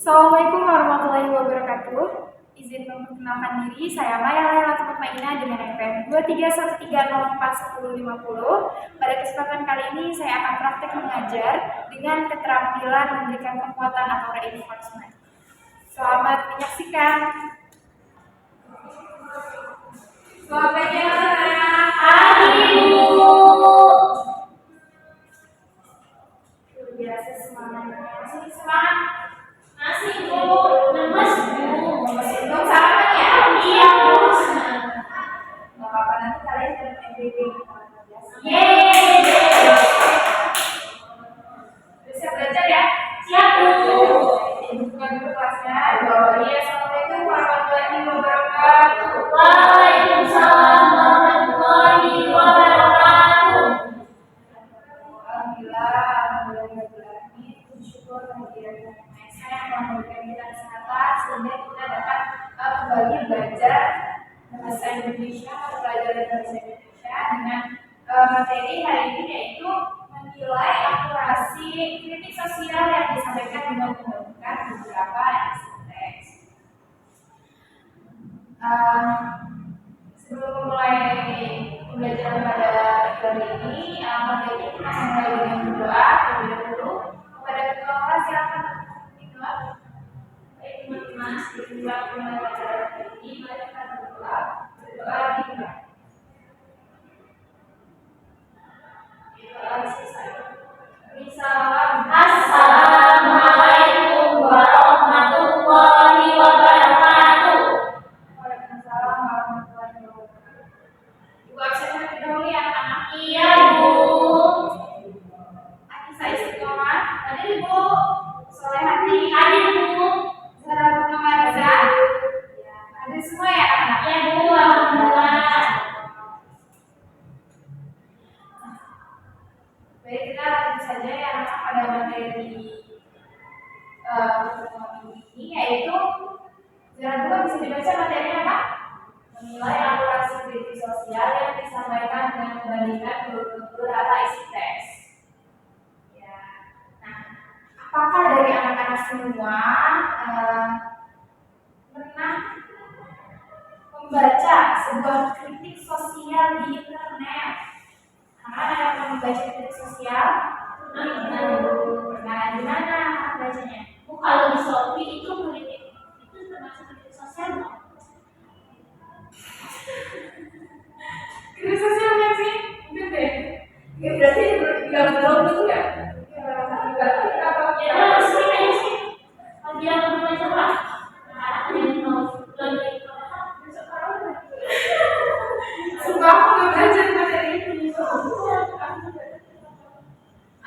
Assalamualaikum warahmatullahi wabarakatuh. Izin memperkenalkan diri, saya Maya Laila Tumatmaina dengan NPM 2313041050. Pada kesempatan kali ini saya akan praktek mengajar dengan keterampilan memberikan penguatan atau reinforcement. Selamat menyaksikan. Selamat pagi anak-anak. Pagi, Bu. Luar biasa semangatnya. Masih Semangat. Masih, Bu. Lemes, Bu. belum sarapan ya? Iya, Bu. Gak apa-apa, nanti kalian dapat MBB. Yeay. Bisa belajar ya? Siap, Bu. Buka dulu kelasnya. Assalamualaikum warahmatullahi wabarakatuh. Waalaikumsalam warahmatullahi wabarakatuh. Alhamdulillah, bersyukur kehadiran saya yang memberikan kita kesehatan sehingga kita dapat kembali belajar bahasa Indonesia atau pelajaran bahasa Indonesia dengan materi hari ini yaitu menilai akurasi kritik sosial yang disampaikan dengan menggunakan beberapa isi teks. Sebelum memulai pembelajaran pada hari ini, materi kita mulai dengan berdoa terlebih dahulu. Kepada ketua kelas silakan berdoa. Baik teman-teman, sebelum mulai pelajaran hari ini, mari kita berdoa. Berdoa dimulai. Assalamualaikum warahmatullahi wabarakatuh. Waalaikumsalam warahmatullahi wabarakatuh. Ibu absen terlebih dahulu ya anak-anak. Iya, Bu. Akisa Istiqomah. Hadir Ibu. Solehati. Hadir, Bu. Zara Bunga Mariza. Hadir semua ya anak-anak. Iya, Bu. Alhamdulillah. Baik, kita lanjut saja ya anak-anak pada materi pertemuan ini, yaitu Zara Bunga bisa dibaca materinya apa? Menilai akurasi kritik sosial yang disampaikan dengan membandingkan beberapa isi teks. Ya. Nah, apakah dari anak-anak semua pernah membaca sebuah kritik sosial di internet? Karena yang pernah membaca kritik sosial? Pernah. Di mana bacanya? Bu, kalau di Shopee itu kritik itu termasuk kritik sosial nggak? Kritik sosialnya sih, mungkin deh. Ya, berarti belum itu ya? Berarti apa? Ya udah, sering aja sih. Kalau dia mau baca apa? Anak yang mau belajar itu apa? Besok tahu. Sumpah aku nggak belajar materi ini.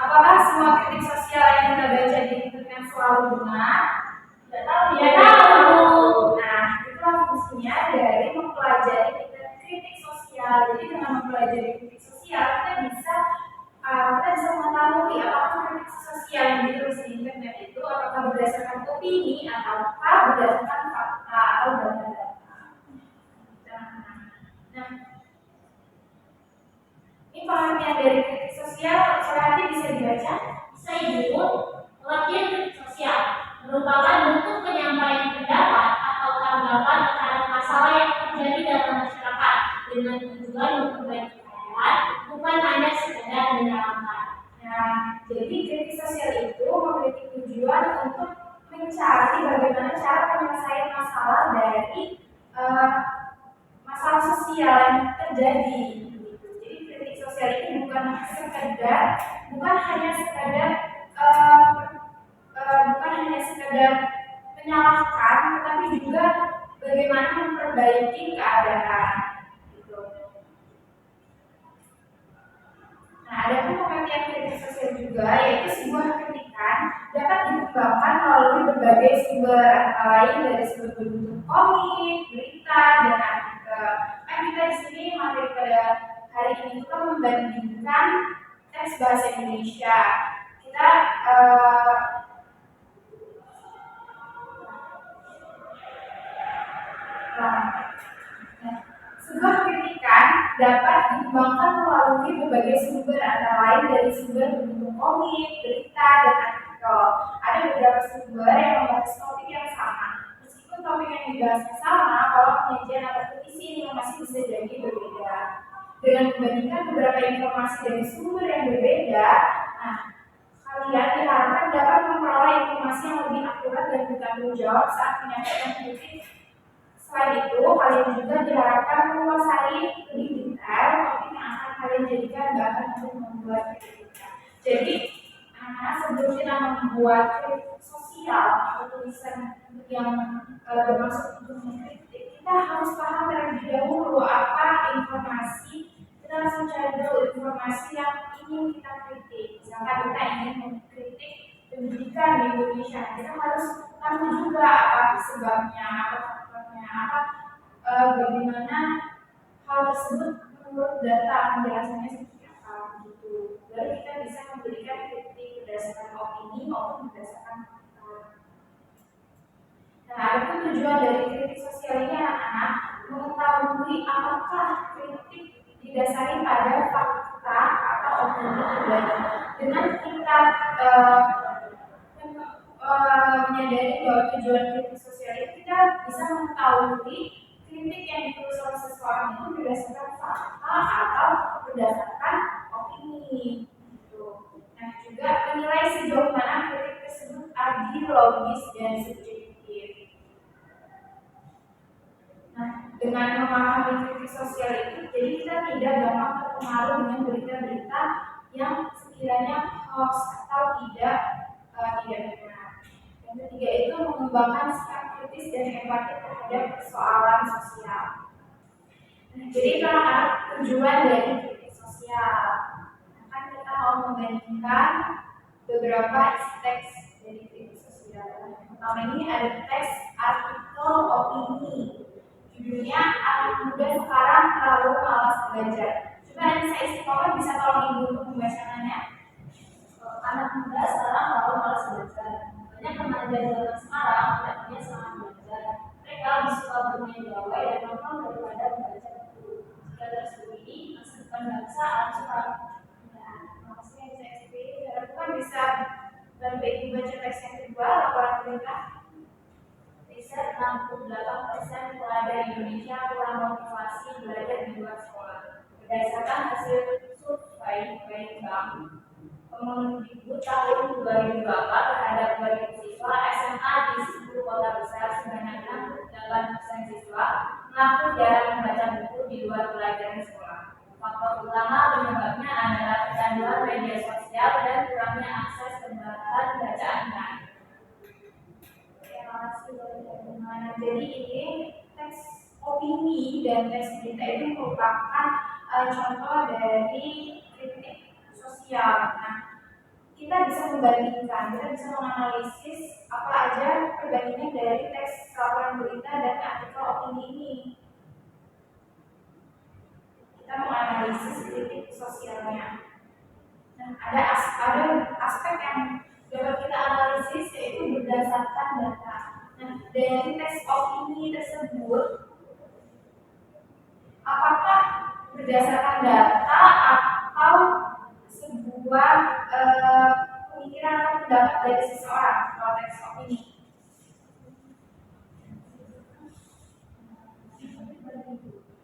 Apakah semua kritik sosial yang kita baca di internet selalu benar? Tidak tahu ya. Ya tahu. Nah, itulah fungsinya dari mempelajari kritik sosial. Jadi dengan mempelajari kritik sosial kita bisa mengetahui apakah kritik sosial yang ditulis di internet itu apakah berdasarkan opini ataukah berdasarkan fakta atau data-data. Nah, ini pengertian dari kritik sosial, Solehati bisa dibaca? Bisa, Ibu. Pengertian kritik sosial merupakan bentuk penyampaian pendapat atau tanggapan terhadap masalah yang terjadi dalam masyarakat dengan tujuan memperbaiki keadaan, bukan hanya sekedar menyalahkan. Nah, jadi kritik sosial itu memiliki tujuan untuk mencari bagaimana cara penyelesaian masalah dari masalah sosial yang terjadi. Jadi kritik sosial ini bukan hanya sekadar menyalahkan, tetapi juga bagaimana memperbaiki keadaan. Gitu. Nah, ada pun pengertian kritik sosial juga, yaitu sebuah kritikan dapat dikembangkan melalui berbagai sumber, antara lain dari sumber berbentuk komik, berita, dan artikel. Kan kita di sini materi pada hari ini itu kan membandingkan teks bahasa Indonesia. Kita sebuah kritikan dapat dikembangkan melalui berbagai sumber, antara lain dari sumber bentuk komik, berita, dan artikel. Ada beberapa sumber yang membahas topik yang sama. Meskipun topik yang dibahasnya sama, kalau penyajian atau isi informasi bisa jadi berbeda. Dengan membandingkan beberapa informasi dari sumber yang berbeda, nah, kalian diharapkan dapat memperoleh informasi yang lebih akurat dan bertanggung jawab saat menyampaikan kritik. Selain itu, kalian juga diharapkan menguasai lebih detail topik yang akan kalian jadikan bahan untuk membuat kritiknya. Jadi, sebelum kita membuat kritik sosial atau tulisan yang bermaksud untuk mengkritik, kita harus paham terlebih dahulu apa informasi. Kita harus mencari dulu informasi yang ingin kita kritik. Misalkan kita ingin mengkritik pendidikan di Indonesia, kita harus tahu juga apa sebabnya, apa faktornya, apa bagaimana hal tersebut menurut data penjelasannya seperti apa gitu. Baru kita bisa memberikan kritik berdasarkan opini maupun berdasarkan fakta. Nah, adapun tujuan dari kritik sosial ini anak-anak mengetahui apakah kritik didasari pada fakta atau opini pribadi. Dengan kita menyadari bahwa tujuan kritik sosial itu kita bisa mengetahui kritik yang ditulis oleh seseorang itu berdasarkan fakta atau berdasarkan opini. Gitu. Nah, juga menilai sejauh mana kritik tersebut adil, logis, dan subjektif. Nah, dengan memahami kritik sosial itu, jadi kita tidak gampang terpengaruh dengan berita-berita yang sekiranya hoax atau tidak benar. Yang ketiga itu mengembangkan sikap kritis dan empati terhadap persoalan sosial. Nah, jadi kalau ada tujuan dari kritik sosial, akan kita mau membandingkan beberapa isi teks dari kritik sosial. Pertama ini ada teks artikel opini. Judulnya anak muda sekarang terlalu malas belajar. Coba nanti saya isi komen, bisa tolong ibu untuk membacakannya. Anak muda sekarang terlalu malas belajar. Banyak remaja zaman sekarang tidak punya semangat belajar. Mereka lebih suka bermain gawai dan nonton daripada membaca buku. Jika tersebut ini masa depan bangsa akan suka. Nah, maksudnya saya harapkan bisa bantu ibu baca teks yang kedua, laporan perintah. Riset 68% pelajar Indonesia kurang motivasi belajar di luar sekolah. Berdasarkan hasil survei Bank Kemendikbud tahun 2024 terhadap 2000 siswa SMA di 10 kota besar sebanyak 68% siswa mengaku jarang membaca buku di luar pelajaran sekolah. Faktor utama penyebabnya adalah kecanduan media sosial dan kurangnya akses pembelajaran bacaan dan jadi ini teks opini dan teks berita itu merupakan contoh dari kritik sosial. Nah, kita bisa membandingkan, kita bisa menganalisis apa aja perbandingan dari teks laporan berita dan artikel opini ini. Kita menganalisis kritik sosialnya. Nah, ada aspek yang dapat kita analisis yaitu berdasarkan data. Nah, dari teks opini tersebut, apakah berdasarkan data atau sebuah pemikiran atau pendapat dari seseorang kalau teks opini?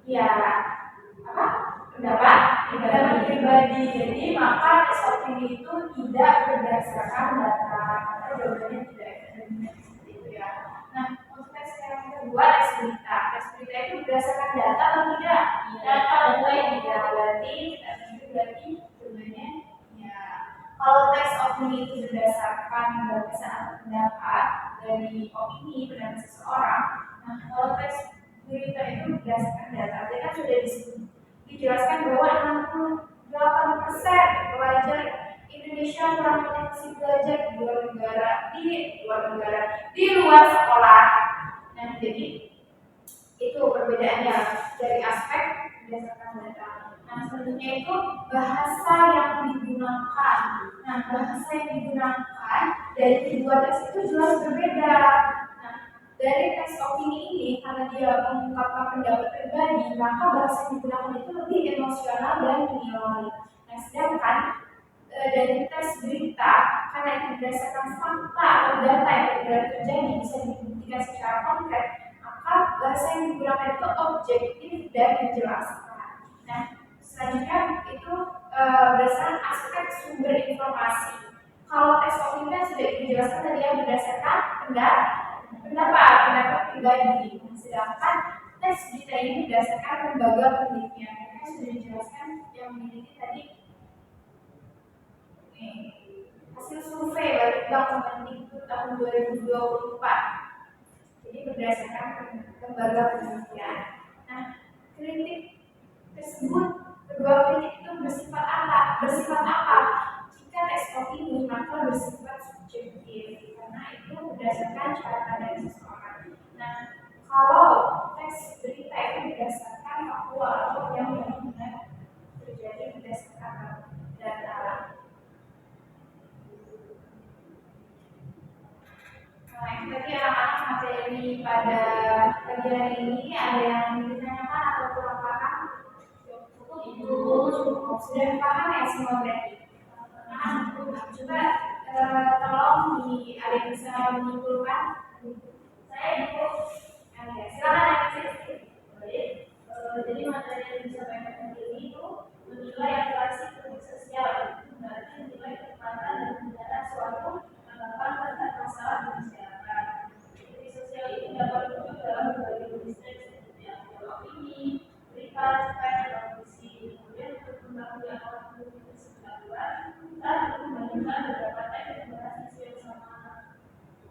Ya, apa? Pendapat pribadi. Jadi maka teks opini itu tidak berdasarkan data atau jawabannya tidak akademik seperti itu ya. Nah, untuk teks yang kedua teks berita. Teks berita itu berdasarkan data atau tidak? Data yang tidak berarti jawabannya ya. Kalau teks opini itu berdasarkan gagasan atau pendapat dari opini pendapat seseorang. Nah, kalau teks berita itu berdasarkan data. Tadi kan sudah dijelaskan bahwa 68% pelajar Indonesia kurang motivasi belajar di luar sekolah. Nah, jadi itu perbedaannya dari aspek berdasarkan data. Nah, selanjutnya itu bahasa yang digunakan. Nah, bahasa yang digunakan dari kedua teks itu jelas berbeda. Nah, dari teks opini ini karena dia mengungkapkan pendapat pribadi, maka bahasa yang digunakan itu lebih emosional dan menilai. Nah, sedangkan dari teks berita karena itu berdasarkan fakta atau data yang benar terjadi bisa dibuktikan secara konkret, maka bahasa yang digunakan itu objektif dan menjelaskan. Nah, selanjutnya itu berdasarkan aspek sumber informasi. Kalau teks opini kan sudah dijelaskan tadi yang berdasarkan pendapat pribadi. Sedangkan tes berita ini berdasarkan lembaga penelitian. Mereka sudah dijelaskan yang meneliti tadi hasil survei Litbang Kemendikbud tahun 2024. Jadi berdasarkan lembaga penelitian. Nah, kritik tersebut, kedua kritik itu bersifat apa? Jika teks opini maka bersifat subjektif karena itu berdasarkan cara pandang seseorang. Nah, kalau teks berita itu berdasarkan faktual atau yang benar-benar terjadi berdasarkan data. Nah, itu tadi anak-anak materi pada pagi hari ini ada yang ditanyakan atau kurang paham? Cukup. Sudah paham ya semua berarti? Coba tolong ada yang bisa menyimpulkan? Saya cukup. Silakan sedikit. Jadi materi yang disampaikan ini itu menilai aplikasi kritik sosial, berarti menilai kekuatan dan kebenaran suatu anggapan terhadap masalah di masyarakat. Kritik sosial itu dapat muncul dalam berbagai jenis teks seperti artikel opini, berita, cerpen, dan puisi. Kemudian untuk mengetahui apakah kritik kesimpulan, kita perlu membandingkan beberapa teks yang membahas isu yang sama.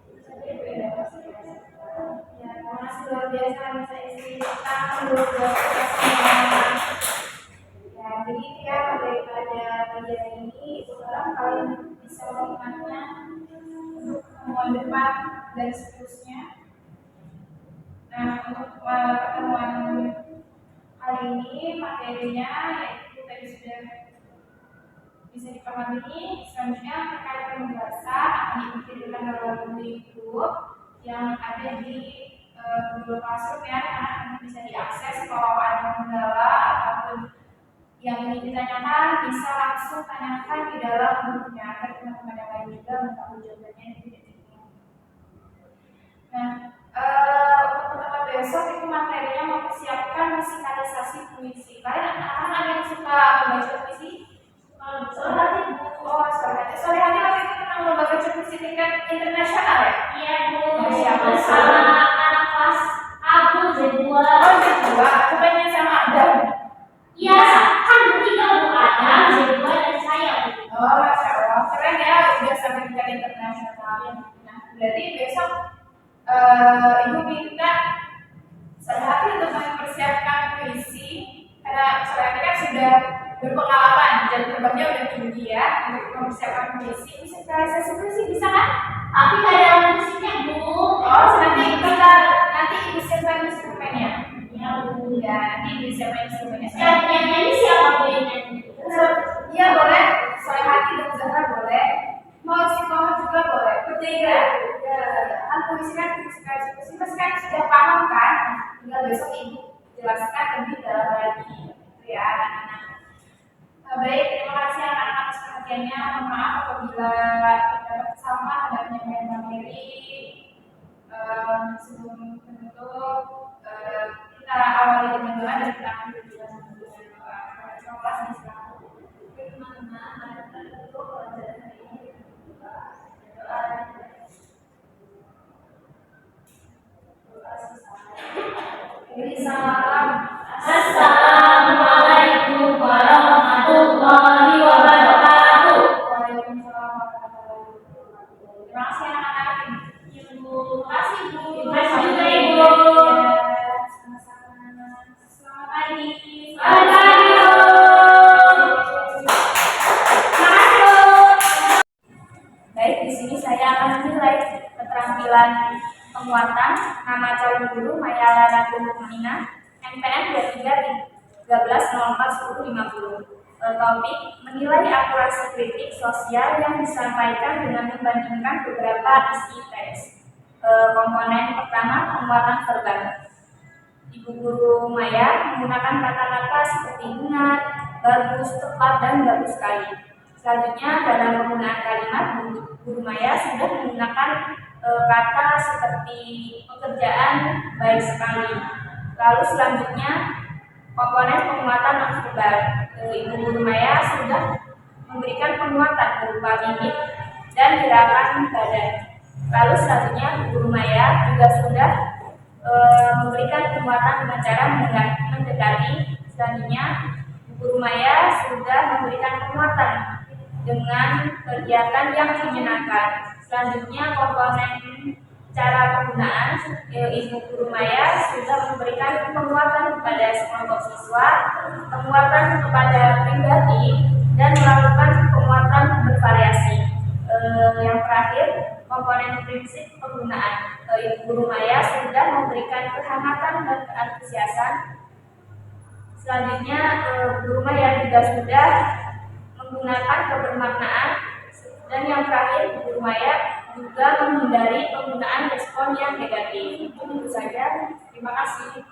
Itu saja beda pasti. Ya, terima kasih luar biasa bisa isi tentang ya, jadi ya daripada bagian ini sekarang kalian bisa mengingatnya untuk pertemuan depan dan seterusnya. Nah, untuk pertemuan kali ini materinya yaitu tadi sudah bisa dipahami. Selanjutnya terkait penugasan akan diikuti dengan dalam itu yang ada di Google Classroom ya, karena bisa diakses kalau ada kendala ataupun yang ingin ditanyakan bisa langsung tanyakan di dalam grupnya agar teman-teman yang lain juga mengetahui jawabannya di titik-titiknya. Nah, untuk pertemuan besok itu materinya mempersiapkan musikalisasi puisi. Kalian anak-anak ada yang suka membaca puisi? Sore hari waktu itu pernah lomba baca puisi tingkat internasional ya? Iya, Bu. Bersama anak kelas Abu Z2. Oh, Z2. Kebanyakan sama Adam. Iya, kan bertiga Bu, Adam, Z2 dan saya. Oh, Masya Allah. Keren ya, udah sampai tingkat internasional. Nah, berarti besok Ibu minta sehari untuk mempersiapkan puisi karena soalnya kan sudah berpengalaman dan terbangnya udah tinggi ya untuk mempersiapkan puisi. Musikalisasi puisi bisa kan? Tapi nggak ada musiknya Bu. Oh, nanti Ibu siapkan instrumennya. Iya Bu. Ya, nanti Ibu siapkan instrumennya. Yang nyanyi siapa Bu yang nyanyi? Iya boleh. Soalnya hati dan Zahra boleh. Mau istiqomah juga boleh. Bertiga. Kan puisi kan musikalisasi puisi kan sudah paham kan? Tinggal besok Ibu jelaskan lebih dalam lagi. Ya, anak-anak. Baik, terima kasih anak-anak atas perhatiannya. Mohon maaf apabila ada kesalahan ada penyampaian materi. Sebelum menutup, kita awali dengan doa dan kita akan berdoa dengan doa. Terima kasih selamat. Teman-teman, mari kita tutup pelajaran hari ini doa. Beri salam. Assalamualaikum warahmatullahi wabarakatuh. Waalaikumsalam warahmatullahi wabarakatuh. Terima kasih anak-anak. Terima kasih Bu. Terima kasih juga Ya, Ibu. sama-sama. Selamat pagi. Selamat pagi Bu. Terima kasih Bu. Baik, di sini saya akan menilai keterampilan penguatan nama calon guru Mayala Natul Mukminah NPM 23 13 04 10 50. Topik menilai akurasi kritik sosial yang disampaikan dengan membandingkan beberapa isi teks. Komponen pertama penguatan verbal. Ibu guru Maya menggunakan kata-kata seperti benar, bagus, tepat, dan bagus sekali. Selanjutnya dalam penggunaan kalimat, Guru Maya sudah menggunakan kata seperti pekerjaan baik sekali. Lalu selanjutnya komponen penguatan non-verbal. Ibu Guru Maya sudah memberikan penguatan berupa mimik dan gerakan badan. Lalu selanjutnya Guru Maya juga sudah memberikan penguatan dengan cara mendekati. Selanjutnya Guru Maya sudah memberikan penguatan dengan kegiatan yang menyenangkan. Selanjutnya komponen cara penggunaan, Ibu Guru Maya sudah memberikan penguatan kepada sekelompok siswa, penguatan kepada pribadi, dan melakukan penguatan bervariasi. Yang terakhir, komponen prinsip penggunaan, Ibu Guru Maya sudah memberikan kehangatan dan keantusiasan. Selanjutnya, Guru Maya juga sudah menggunakan kebermaknaan, dan yang terakhir Guru Maya juga menghindari penggunaan respon yang negatif. Itu saja. Terima kasih.